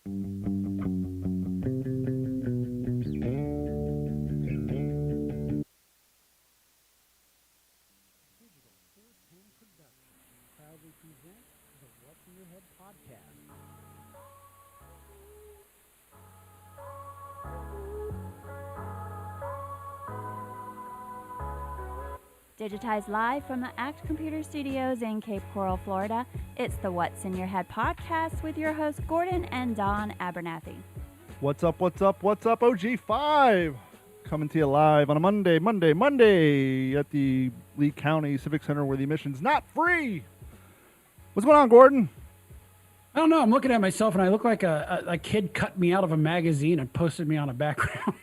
Digital 410 Production proudly presents the What's in Your Head podcast. Digitized live from the ACT Computer Studios in Cape Coral, Florida, it's the What's in Your Head podcast with your hosts Gordon and Don Abernathy. What's up, OG5? Coming to you live on a Monday at the Lee County Civic Center where the admission's not free. What's going on, Gordon? I don't know. I'm looking at myself and I look like a kid cut me out of a magazine and posted me on a background.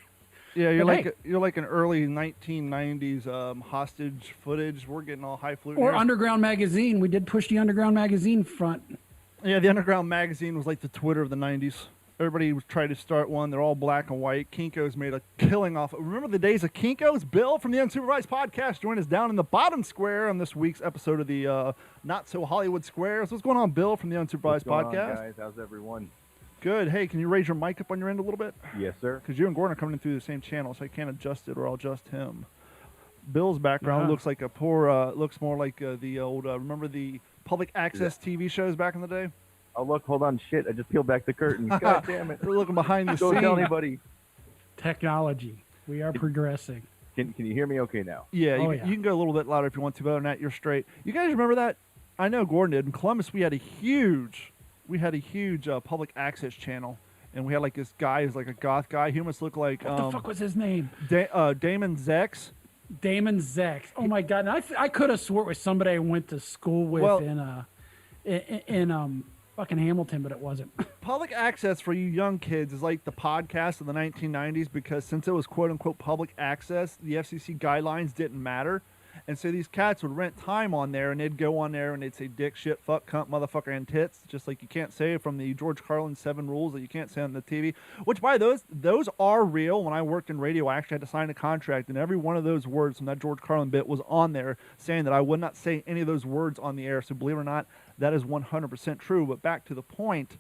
Yeah, you're But you're like an early 1990s hostage footage. We're getting all highfalutin. Or here. Underground Magazine. We did push the Underground Magazine front. Yeah, the Underground magazine was like the Twitter of the 90s. Everybody was trying to start one. They're all black and white. Kinko's made a killing off. Remember the days of Kinko's? Bill from the Unsupervised Podcast joined us down in the bottom square on this week's episode of the Not So Hollywood Squares. What's going on, Bill from the Unsupervised What's going Podcast? on, guys? How's everyone? Good. Hey, can you raise your mic up on your end a little bit? Yes, sir. Because you and Gordon are coming in through the same channel, so I can't adjust it or I'll adjust him. Bill's background Yeah. looks like a poor, looks more like the old, remember the public access TV shows back in the day? Oh, look, hold on. Shit, I just peeled back the curtain. God damn it. We're looking behind the Don't scenes. tell anybody. Technology. We are progressing. Can you hear me okay now? Yeah, Oh, you, yeah. you can go a little bit louder if you want to, but other than that, you're straight. You guys remember that? I know Gordon did. In Columbus, we had a huge public access channel, and we had like this guy who's like a goth guy. He must look like What the fuck was his name? Damon Zex. Damon Zex. Oh my God! And I could have swore it was somebody I went to school with Well- in fucking Hamilton, but it wasn't. Public access for you young kids is like the podcast of the 1990s because since it was quote unquote public access, the FCC guidelines didn't matter. And so these cats would rent time on there and they'd go on there and they'd say dick, shit, fuck, cunt, motherfucker, and tits, just like you can't say from the George Carlin 7 rules that you can't say on the TV. Which, by those are real. When I worked in radio, I actually had to sign a contract, and every one of those words from that George Carlin bit was on there saying that I would not say any of those words on the air. So believe it or not, that is 100% true. But back to the point.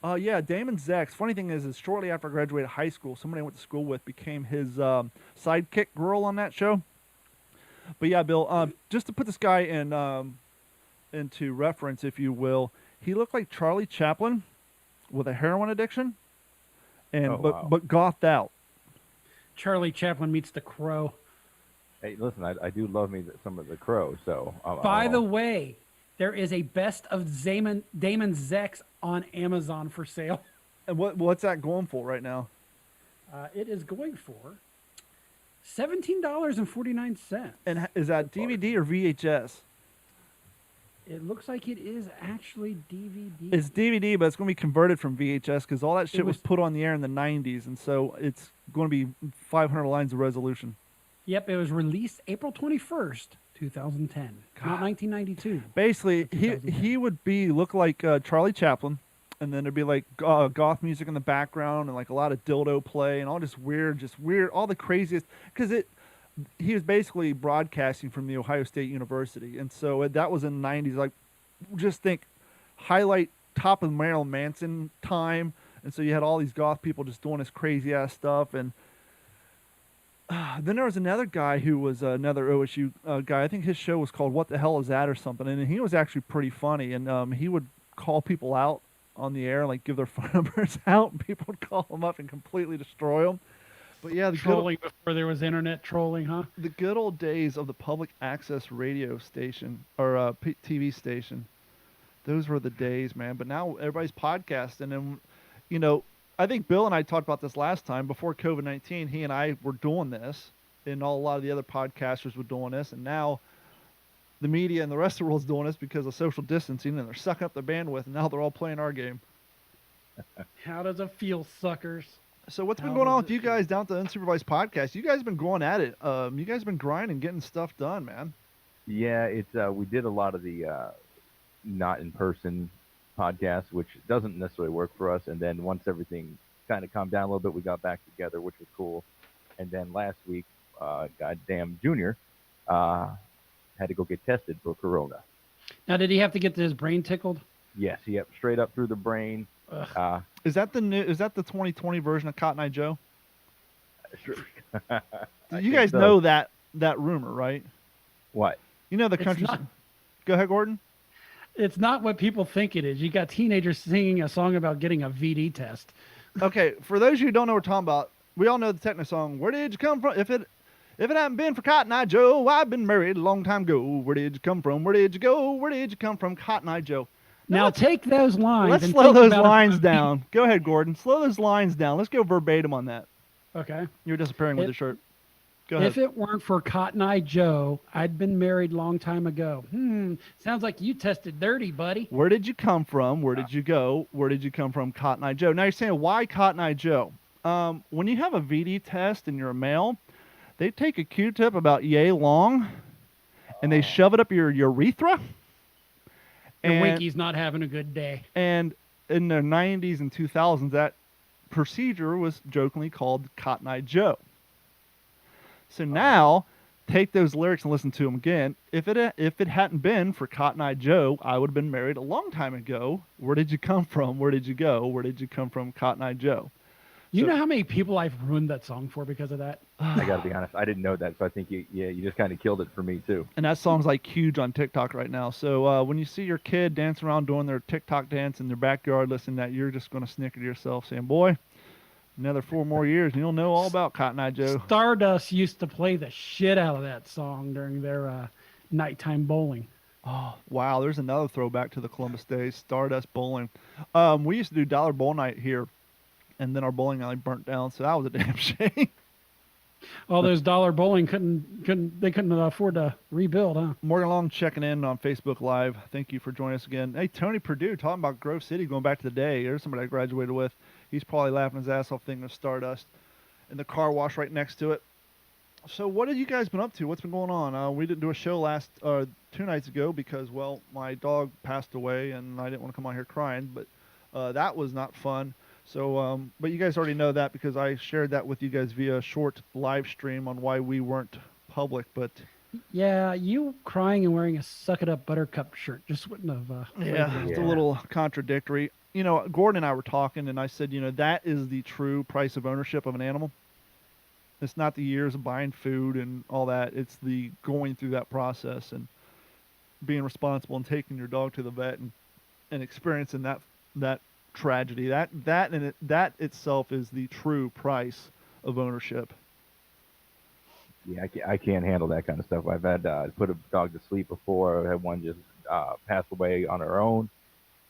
Yeah, Damon Zex. Funny thing is shortly after I graduated high school, somebody I went to school with became his sidekick girl on that show. But yeah, Bill, just to put this guy in into reference, if you will, he looked like Charlie Chaplin with a heroin addiction, and Oh, wow. but gothed out. Charlie Chaplin meets the Crow. Hey, listen, I do love me some of the Crow, so... By the way, there is a best of Damon Zex on Amazon for sale. And what's that going for right now? It is going for $17.49. And is that DVD or VHS? It looks like it is actually DVD. It's DVD, but it's going to be converted from VHS because all that shit was was- put on the air in the 90s, and so it's going to be 500 lines of resolution. Yep, it was released April 21st, 2010, not 1992. Basically, he 2010. would look like Charlie Chaplin, and then there'd be like goth music in the background and like a lot of dildo play and all just weird, all the craziest. Because he was basically broadcasting from the Ohio State University, and so that was in the 90s. Like, just think, highlight top of Marilyn Manson time, and so you had all these goth people just doing this crazy ass stuff, and then there was another guy who was another OSU guy. I think his show was called "What the Hell Is That" or something, and he was actually pretty funny. And he would call people out on the air, like give their phone numbers out, and people would call them up and completely destroy them. But yeah, Trolling before there was internet trolling, huh? the good old days of the public access radio station or TV station. Those were the days, man. But now everybody's podcasting, and I think Bill and I talked about this last time before COVID-19. He and I were doing this, and a lot of the other podcasters were doing this, and now the media and the rest of the world's doing this because of social distancing, and they're sucking up their bandwidth, and now they're all playing our game. How does it feel, suckers? So what's been How going on does with it you feel? guys down at the Unsupervised Podcast? You guys have been going at it. You guys have been grinding, getting stuff done, man. Yeah, it's we did a lot of the not in-person podcasts, which doesn't necessarily work for us. And then once everything kind of calmed down a little bit, we got back together, which was cool. And then last week, goddamn Junior had to go get tested for corona. Now, did he have to get his brain tickled? Yes, yep, straight up through the brain. Is that the 2020 version of Cotton Eye Joe? Sure. You guys know that rumor, right? What? You know the It's country. not- Go ahead, Gordon. It's not what people think it is. You got teenagers singing a song about getting a VD test. Okay, for those of you who don't know what we're talking about, we all know the techno song. Where did you come from? If it hadn't been for Cotton Eye Joe, I've been married a long time ago. Where did you come from? Where did you go? Where did you come from? Cotton Eye Joe. Now take those lines. Let's and slow think those about lines down. Go ahead, Gordon. Slow those lines down. Let's go verbatim on that. Okay. You're disappearing with the shirt. Go ahead. If it weren't for Cotton Eye Joe, I'd been married long time ago. Sounds like you tested dirty, buddy. Where did you come from? Where did you go? Where did you come from? Cotton Eye Joe. Now you're saying, why Cotton Eye Joe? When you have a VD test and you're a male, they take a Q-tip about yay long, and they shove it up your urethra. Your And, Winky's not having a good day. and in the 90s and 2000s, that procedure was jokingly called Cotton Eye Joe. So now, take those lyrics and listen to them again. If it hadn't been for Cotton Eye Joe, I would have been married a long time ago. Where did you come from? Where did you go? Where did you come from? Cotton Eye Joe. You So- know how many people I've ruined that song for because of that? I got to be honest. I didn't know that, so I think you just kind of killed it for me too. And that song's like huge on TikTok right now. So when you see your kid dancing around doing their TikTok dance in their backyard, listening to that, you're just going to snicker to yourself saying, boy, another 4 more years and you'll know all about Cotton Eye Joe. Stardust used to play the shit out of that song during their nighttime bowling. Oh, wow. There's another throwback to the Columbus days, Stardust Bowling. We used to do Dollar Bowl Night here, and then our bowling alley burnt down, so that was a damn shame. All those dollar bowling couldn't afford to rebuild, huh? Morgan Long checking in on Facebook Live. Thank you for joining us again. Hey, Tony Purdue talking about Grove City going back to the day. There's somebody I graduated with. He's probably laughing his ass off thinking of Stardust and the car wash right next to it. So what have you guys been up to? What's been going on? We didn't do a show 2 nights ago because, well, my dog passed away and I didn't want to come on here crying, but that was not fun. So, but you guys already know that because I shared that with you guys via a short live stream on why we weren't public, but Yeah, you crying and wearing a Suck It Up Buttercup shirt just wouldn't have. yeah, it's a Yeah. little contradictory. You know, Gordon and I were talking, and I said, you know, that is the true price of ownership of an animal. It's not the years of buying food and all that. It's the going through that process and being responsible and taking your dog to the vet and experiencing that tragedy. That itself is the true price of ownership. Yeah, I can't handle that kind of stuff. I've had put a dog to sleep before. I had one just pass away on her own.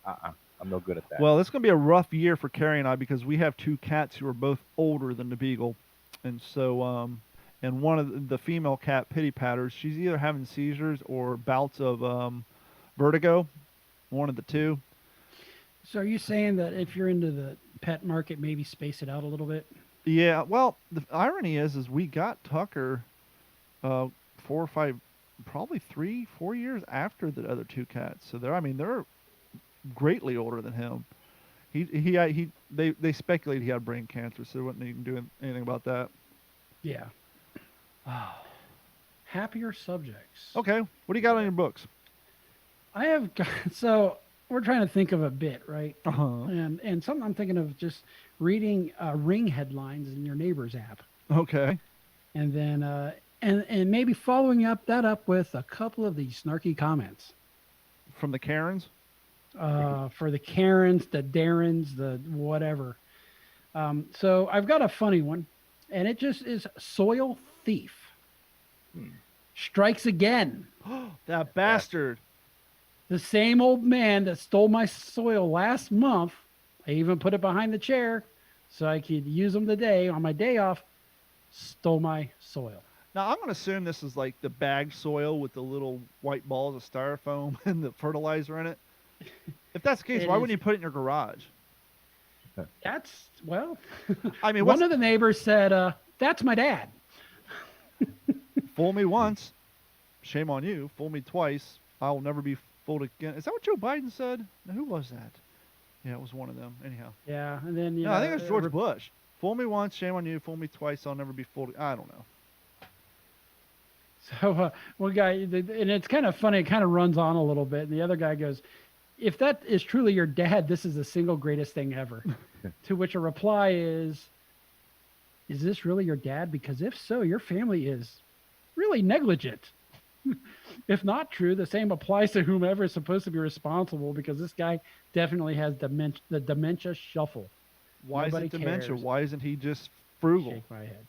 I'm no good at that. Well, it's going to be a rough year for Carrie and I because we have 2 cats who are both older than the Beagle. And so, and one of the female cat, Pity Patters, she's either having seizures or bouts of vertigo, one of the two. So are you saying that if you're into the pet market, maybe space it out a little bit? Yeah, well, the irony is we got Tucker 4 or 5, probably 3, 4 years after the other 2 cats. So they're greatly older than him. They speculated he had brain cancer, so they wasn't even doing anything about that. Yeah. Happier subjects. Okay, what do you got on your books? I have got, so we're trying to think of a bit, right? Uh-huh. And something I'm thinking of just reading Ring headlines in your neighbor's app, Okay. and then and maybe following that up with a couple of these snarky comments From the Karens? for the Karens, the Darrens, the whatever. So I've got a funny one, and it just is soil thief strikes again. That bastard. The same old man that stole my soil last month, I even put it behind the chair so I could use them today on my day off, stole my soil. Now, I'm going to assume this is like the bagged soil with the little white balls of styrofoam and the fertilizer in it. If that's the case, It why is. wouldn't you put it in your garage? That's, well, I mean, one of the neighbors said, that's my dad. fool me once, shame on you. Fool me twice, I will never be fooled again. Is that what Joe Biden said? Now, who was that? Yeah, it was one of them. Anyhow. Yeah, and then, No, I think it was George Bush. Fool me once, shame on you. Fool me twice, I'll never be fooled. I don't know. So one guy, and it's kind of funny, it kind of runs on a little bit, and the other guy goes, if that is truly your dad, this is the single greatest thing ever. To which a reply is this really your dad? Because if so, your family is really negligent. If not true, the same applies to whomever is supposed to be responsible, because this guy definitely has the dementia shuffle. Why Nobody is it dementia? cares. Why isn't he just frugal? Shake my head.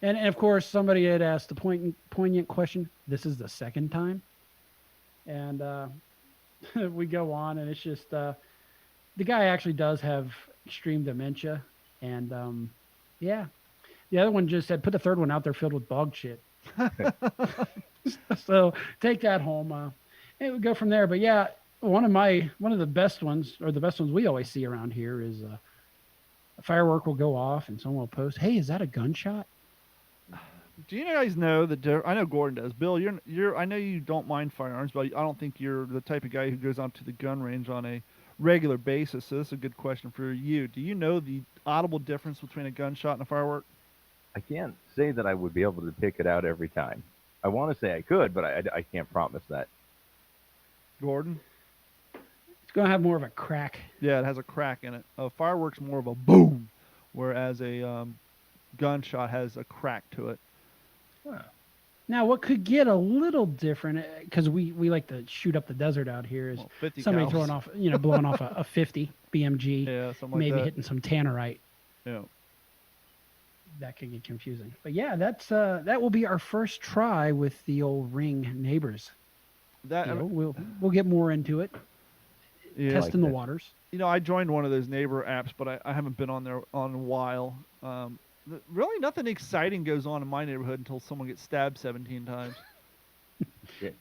And of course, somebody had asked the poignant question. This is the second time. And we go on, and it's just the guy actually does have extreme dementia. And yeah, the other one just said, put the third one out there filled with dog shit. So take that home. And we go from there. But yeah, one of the best ones, or the best ones we always see around here, is a firework will go off and someone will post, "Hey, is that a gunshot?" Do you guys know that? I know Gordon does. Bill, I know you don't mind firearms, but I don't think you're the type of guy who goes out to the gun range on a regular basis. So this is a good question for you. Do you know the audible difference between a gunshot and a firework? I can't say that I would be able to pick it out every time. I want to say I could, but I can't promise that. Gordon? It's going to have more of a crack. Yeah, it has a crack in it. A firework's more of a boom, whereas a gunshot has a crack to it. Now, what could get a little different, because we like to shoot up the desert out here, is Well, 50 somebody cals. throwing off, blowing off a 50 BMG, Yeah, something like maybe that. hitting some tannerite. Yeah. That could get confusing. But yeah, that will be our first try with the old Ring neighbors. That We'll get more into it, yeah. testing the that. waters. I joined one of those neighbor apps, but I haven't been on there on a while. Really, nothing exciting goes on in my neighborhood until someone gets stabbed 17 times. Shit.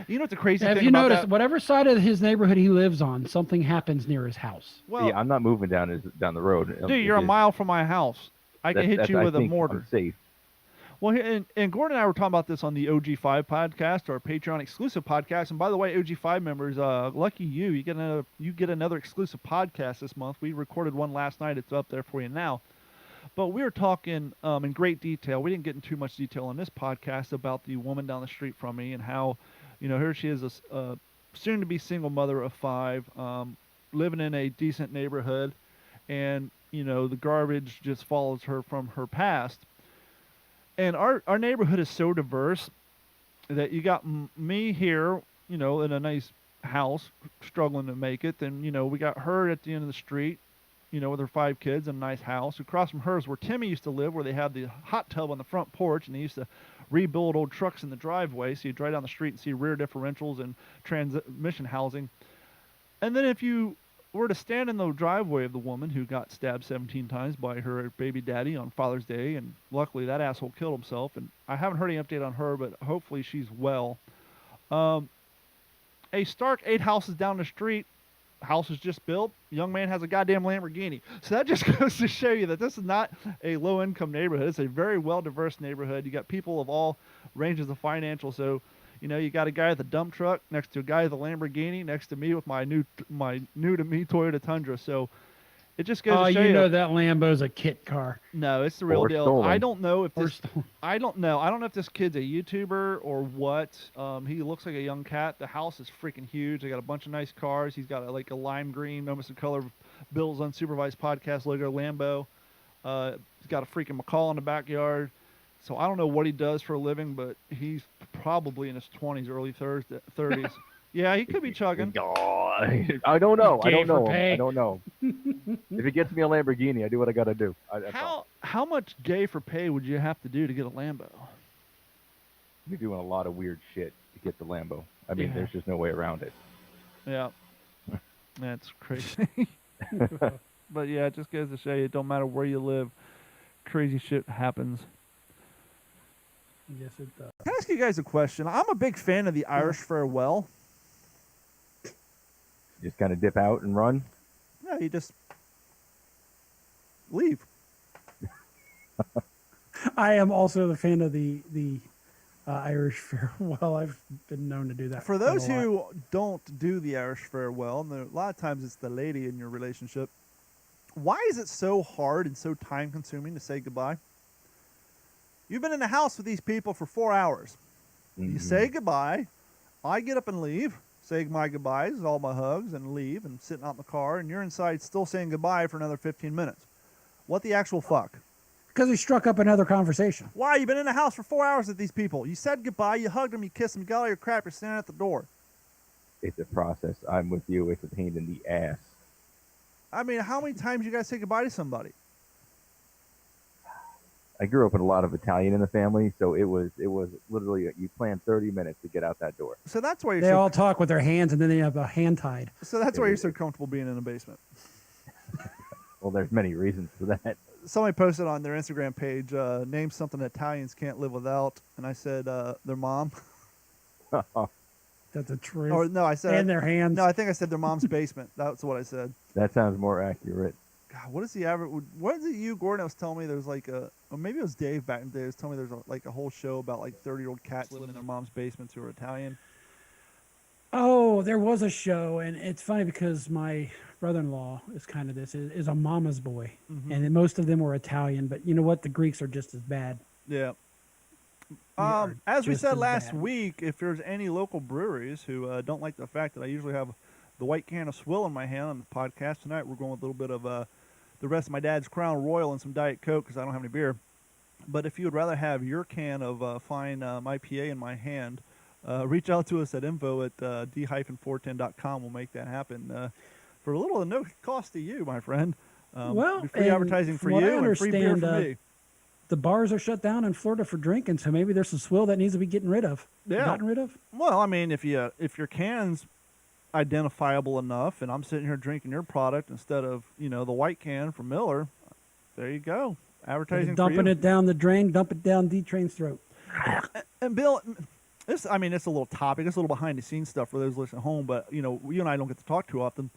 You know what's the crazy Have thing you about noticed, that? whatever side of his neighborhood he lives on, something happens near his house? Well, Yeah, I'm not moving down the road. dude, you're a mile from my house. I can hit you with a mortar. I'm safe. Well, and Gordon and I were talking about this on the OG5 podcast, our Patreon exclusive podcast. And by the way, OG5 members, lucky you get another exclusive podcast this month. We recorded one last night. It's up there for you now. But we were talking in great detail. We didn't get in too much detail on this podcast about the woman down the street from me and how, here she is, a soon-to-be single mother of 5, living in a decent neighborhood, and the garbage just follows her from her past. And our neighborhood is so diverse that you got me here, in a nice house, struggling to make it. Then, we got her at the end of the street, with her 5 kids in a nice house. Across from her is where Timmy used to live, where they have the hot tub on the front porch, and they used to rebuild old trucks in the driveway. So you drive down the street and see rear differentials and transmission housing. And then if you were to stand in the driveway of the woman who got stabbed 17 times by her baby daddy on Father's Day, and luckily that asshole killed himself, and I haven't heard any update on her, but hopefully she's well. A stark 8 houses down the street, house is just built, young man has a goddamn Lamborghini. So that just goes to show you that this is not a low-income neighborhood. It's a very well-diverse neighborhood. You got people of all ranges of financial. So, you got a guy with a dump truck next to a guy with a Lamborghini next to me with my new to me Toyota Tundra. So it just goes to show you. That Lambo's a kit car. No, it's the real Or deal. stolen. I don't know if Or this. I don't know. I don't know if this kid's a YouTuber or what. He looks like a young cat. The house is freaking huge. They got a bunch of nice cars. He's got a lime green, almost the color of Bill's Unsupervised Podcast logo Lambo. He's got a freaking McCall in the backyard. So I don't know what he does for a living, but he's probably in his 20s, early 30s. Yeah, he could be chugging. I don't know. Gay for pay. I don't know. If it gets me a Lamborghini, I do what I got to do. That's all. How much gay for pay would you have to do to get a Lambo? You're doing a lot of weird shit to get the Lambo. I mean, Yeah. there's just no way around it. Yeah. That's crazy. But yeah, it just goes to show you, it don't matter where you live, crazy shit happens. Yes, it does. Can I ask you guys a question? I'm a big fan of the Irish farewell. Just kind of dip out and run. No, you just leave. I am also the fan of the Irish farewell. I've been known to do that. For quite a those lot. who don't do the Irish farewell, and a lot of times it's the lady in your relationship, why is it so hard and so time consuming to say goodbye? You've been in the house with these people for 4 hours. You Mhm. say goodbye. I get up and leave. say my goodbyes, all my hugs, and leave and sitting out in the car, and you're inside still saying goodbye for another 15 minutes. What the actual fuck? Because he struck up another conversation. Why? You've been in the house for 4 hours with these people. You said goodbye, you hugged them, you kissed them, you got all your crap, you're standing at the door. It's a process. I'm with you. It's a pain in the ass. I mean, how many times you guys say goodbye to somebody? I grew up with a lot of Italian in the family, so it was literally you planned 30 minutes to get out that door. So that's why you're They all talk with their hands, and then they have a hand tied. so that's why you're so comfortable being in the basement. Well, there's many reasons for that. Somebody posted on their Instagram page, name something Italians can't live without, and I said their mom. That's the truth. Or no, I said and their hands. No, I think I said their mom's basement. That's what I said. That sounds more accurate. God, what is the average? What is it you, Gordon, was telling me there's like a, or maybe it was Dave back in the day, was telling me there's like a whole show about like 30-year-old cats living in their mom's basements who are Italian. Oh, there was a show, and it's funny because my brother-in-law is kind of this, is a mama's boy. Mhm. And most of them were Italian, but you know what? The Greeks are just as bad. Yeah. are As we just said as last bad. week, if there's any local breweries who don't like the fact that I usually have the white can of Swill in my hand on the podcast tonight, we're going with a little bit of the rest of my dad's Crown Royal and some Diet Coke because I don't have any beer. But if you would rather have your can of fine IPA in my hand, reach out to us at info@d-410.com. We'll make that happen for a little to no cost to you, my friend. Well, free and advertising for from what I you and free beer understand, for me. The bars are shut down in Florida for drinking, so maybe there's some swill that needs to be gotten rid of. Yeah. Gotten rid of? Well, I mean, if your can's identifiable enough, and I'm sitting here drinking your product instead of the white can from Miller, there you go, advertising for Dumping you. it down the drain, dump it down D-Train's throat. And Bill, it's a little topic, it's a little behind the scenes stuff for those listening at home, but you and I don't get to talk too often.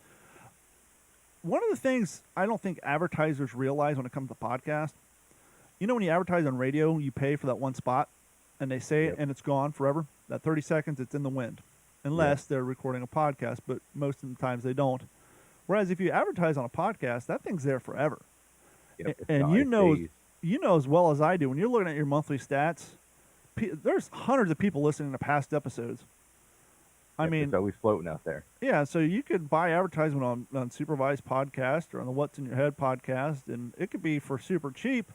One of the things I don't think advertisers realize when it comes to podcasts, when you advertise on radio, you pay for that one spot, and they say it, and it's gone forever. That 30 seconds, it's in the wind, unless they're recording a podcast, but most of the times they don't. Whereas if you advertise on a podcast, that thing's there forever. Yep, it's And not you days. know as well as I do, when you're looking at your monthly stats, there's hundreds of people listening to past episodes. I Yep, mean, it's always floating out there. yeah, so you could buy advertisement on Supervised Podcast or on the What's in Your Head podcast, and it could be for super cheap.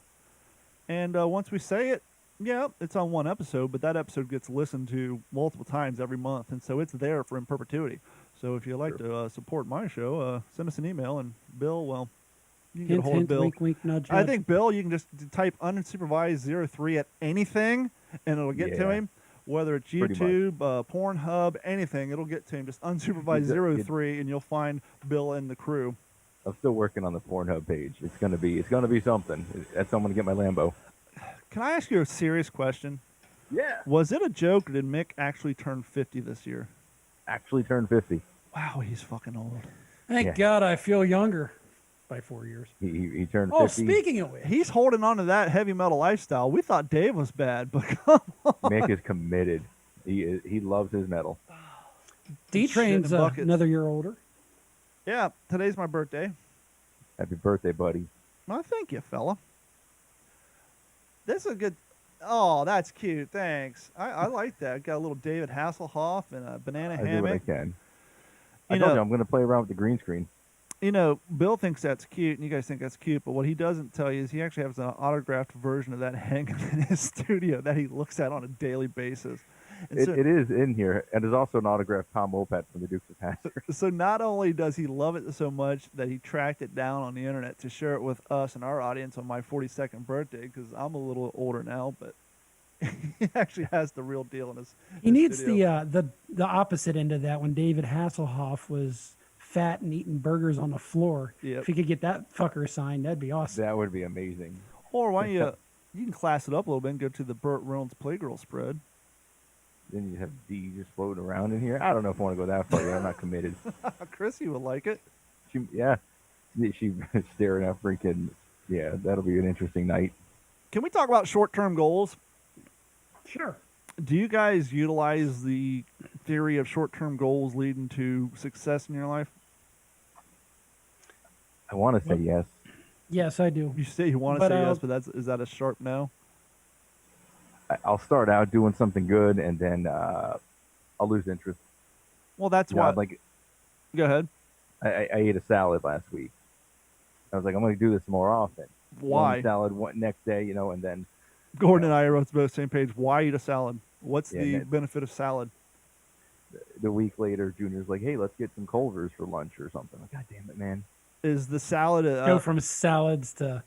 And once we say it, yeah, it's on one episode, but that episode gets listened to multiple times every month, and so it's there for in perpetuity. So if you'd like to support my show, send us an email, and Bill, well, you can get a Hint, hold of hint, Bill. wink, wink, nudge, I nudge. think, Bill, you can just type unsupervised 03 at anything, and it'll get to Yeah. him. Whether it's Pretty YouTube, Pornhub, anything, it'll get to him. Just unsupervised You- 03, and you'll find Bill and the crew. I'm still working on the Pornhub page. It's gonna be something. That's how I'm gonna get my Lambo. Can I ask you a serious question? Yeah. Was it a joke, or did Mick actually turn 50 this year? Actually turned 50. Wow, he's fucking old. Thank Yeah. God I feel younger by 4 years. He turned Oh, 50. speaking of which, He's holding on to that heavy metal lifestyle. We thought Dave was bad, but come on. Mick is committed. He loves his metal. D-Train's shit in a bucket. another year older. Yeah, today's my birthday. Happy birthday, buddy. Well, thank you, fella. This is a good. Oh, that's cute. Thanks. I like that. Got a little David Hasselhoff and a banana I do what I hammock. can. I You told know- you I'm gonna play around with the green screen. Bill thinks that's cute, and you guys think that's cute, but what he doesn't tell you is he actually has an autographed version of that hanging in his studio that he looks at on a daily basis. And It is in here, and there's also an autographed Tom Wopat from the Dukes of Hazzard. so not only does he love it so much that he tracked it down on the internet to share it with us and our audience on my 42nd birthday, because I'm a little older now, but he actually has the real deal in his He needs studio. the opposite end of that when David Hasselhoff was fat and eating burgers on the floor. Yep. If he could get that fucker signed, that'd be awesome. That would be amazing. Or why don't you can class it up a little bit and go to the Burt Reynolds Playgirl spread. Then you have D just floating around in here. I don't know if I want to go that far yet. I'm not committed. Chrissy would like it. She staring at freaking. Yeah, that'll be an interesting night. Can we talk about short-term goals? Sure. Do you guys utilize the theory of short-term goals leading to success in your life? I want to say yes. Yes, I do. You say you want to But, say yes, but is that a sharp no? I'll start out doing something good, and then I'll lose interest. Well, that's You know, why. I'm like, Go ahead. I ate a salad last week. I was like, I'm going to do this more often. Why? One salad one next day, you know, and then Gordon and I are both the same page. Why eat a salad? What's Yeah, the and benefit of salad? the week later, Junior's like, hey, let's get some Culver's for lunch or something. Like, God damn it, man. Is the salad Go from salads to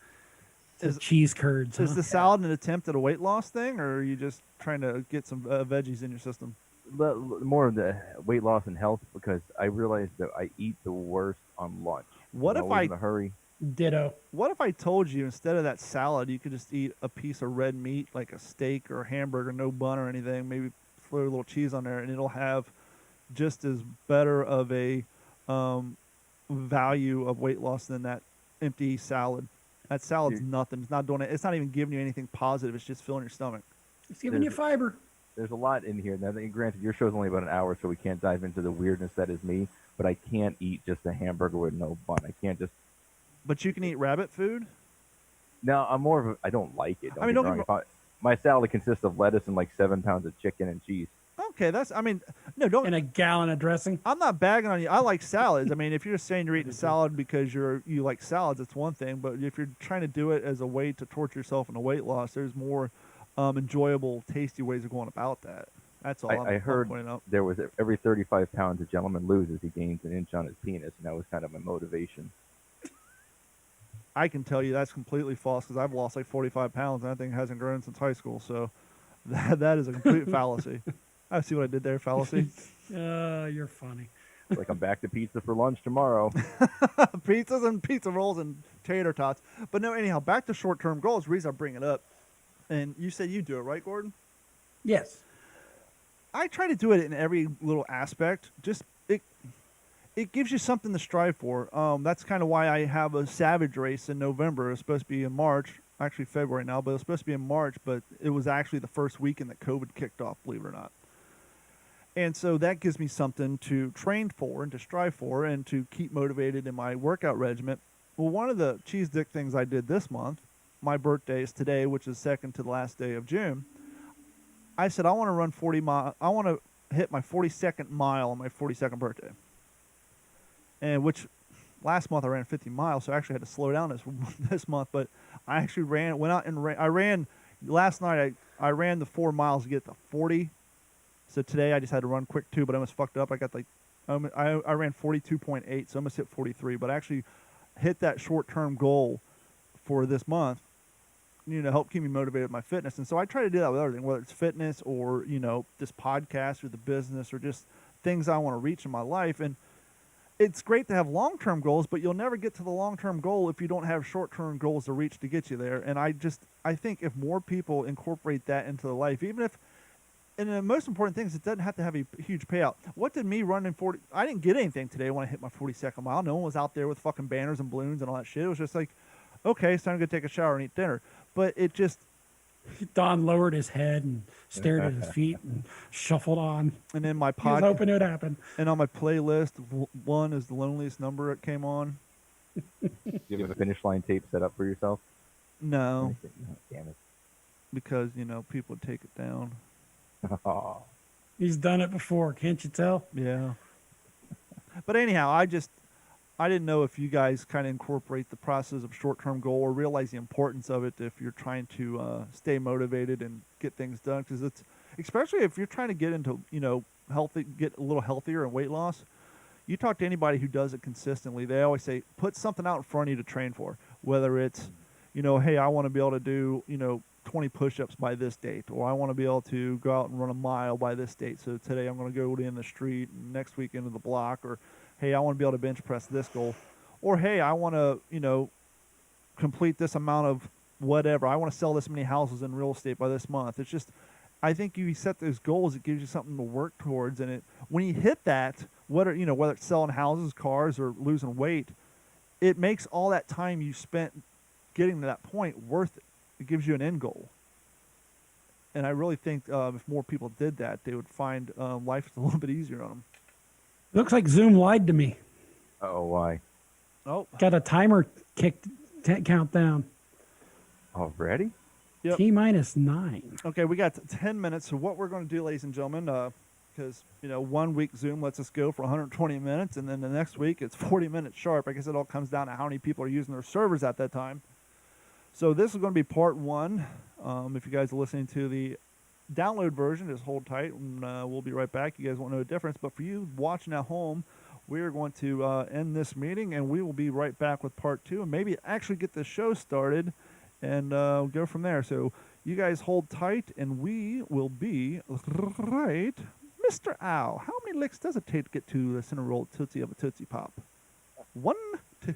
is- cheese curds. is huh? the salad an attempt at a weight loss thing, or are you just trying to get some veggies in your system? More of the weight loss and health because I realized that I eat the worst on lunch. What I'm if always I in a hurry? Ditto. What if I told you instead of that salad, you could just eat a piece of red meat, like a steak or a hamburger, no bun or anything, maybe throw a little cheese on there, and it'll have just as better of a value of weight loss than that empty salad. That salad's Dude. nothing. It's not doing it. It's not even giving you anything positive. It's just filling your stomach. It's giving you fiber. There's a lot in here. Now, granted, your show's only about an hour, so we can't dive into the weirdness that is me. But I can't eat just a hamburger with no bun. I can't just. But you can eat rabbit food. No, I'm more of a. I don't like it. I mean, get don't me get wrong. My salad consists of lettuce and like 7 pounds of chicken and cheese. Okay, that's. I mean, no, don't. And a gallon of dressing. I'm not bagging on you. I like salads. I mean, if you're just saying you're eating salad because you like salads, it's one thing. But if you're trying to do it as a way to torture yourself into weight loss, there's more enjoyable, tasty ways of going about that. That's all. I I'm heard pointing out. there was every 35 pounds a gentleman loses, he gains an inch on his penis, and that was kind of my motivation. I can tell you that's completely false because I've lost like 45 pounds and that thing hasn't grown since high school. So that is a complete fallacy. I see what I did there, fallacy. You're funny. It's like I'm back to pizza for lunch tomorrow. Pizzas and pizza rolls and tater tots. But no, anyhow, back to short-term goals. The reason I bring it up, and you said you do it, right, Gordon? Yes. I try to do it in every little aspect. Just it gives you something to strive for. That's kind of why I have a Savage race in November. It's supposed to be in March, actually February now, but it was supposed to be in March. But it was actually the first weekend that COVID kicked off, believe it or not. And so that gives me something to train for and to strive for and to keep motivated in my workout regimen. Well, one of the cheese dick things I did this month, my birthday is today, which is second to the last day of June. I said I want to run 40 miles. I want to hit my 42nd mile on my 42nd birthday. And which last month I ran 50 miles, so I actually had to slow down this month. But I actually went out and ran. I ran last night. I ran the 4 miles to get to 40. So today I just had to run quick too, but I almost fucked up. I got like I ran 42.8, so I almost hit 43. But I actually hit that short-term goal for this month. Help keep me motivated with my fitness. And so I try to do that with everything, whether it's fitness or, this podcast or the business or just things I want to reach in my life. And it's great to have long-term goals, but you'll never get to the long-term goal if you don't have short-term goals to reach to get you there. And I think if more people incorporate that into their life, even if, and the most important thing is it doesn't have to have a huge payout. What did me running 40? I didn't get anything today when I hit my 42nd mile. No one was out there with fucking banners and balloons and all that shit. It was just like, okay, it's time to go take a shower and eat dinner. But it just, Don lowered his head and stared at his feet and shuffled on. and then my He was hoping it would happen. and on my playlist, one is The Loneliest Number. It came on. Do you have a finish line tape set up for yourself? No, Damn it. because people would take it down. Oh. He's done it before, can't you tell? Yeah. But anyhow, I didn't know if you guys kind of incorporate the process of short-term goal or realize the importance of it if you're trying to stay motivated and get things done. Because it's, especially if you're trying to get into, healthy, get a little healthier and weight loss. You talk to anybody who does it consistently, they always say, put something out in front of you to train for. Whether it's, hey, I want to be able to do, 20 push-ups by this date, or I want to be able to go out and run a mile by this date. So today I'm going to go in the street, and next week into the block, or hey, I want to be able to bench press this goal, or hey, I want to, complete this amount of whatever. I want to sell this many houses in real estate by this month. It's just, I think you set those goals, it gives you something to work towards, and when you hit that, whether it's selling houses, cars, or losing weight, it makes all that time you spent getting to that point worth it. It gives you an end goal. And I really think if more people did that, they would find life a little bit easier on them. Looks like Zoom lied to me. Oh, why? Oh, Got a timer countdown. Already? Yep. T-minus 9. okay, we got 10 minutes. So what we're going to do, ladies and gentlemen, because, 1 week Zoom lets us go for 120 minutes, and then the next week it's 40 minutes sharp. I guess it all comes down to how many people are using their servers at that time. So this is going to be part 1. If you guys are listening to the download version, just hold tight, and we'll be right back. You guys won't know the difference. But for you watching at home, we're going to end this meeting, and we will be right back with part 2, and maybe actually get the show started and go from there. So you guys hold tight, and we will be right. Mr. Owl, how many licks does it take to get to the center roll Tootsie of a Tootsie Pop? 1, 2.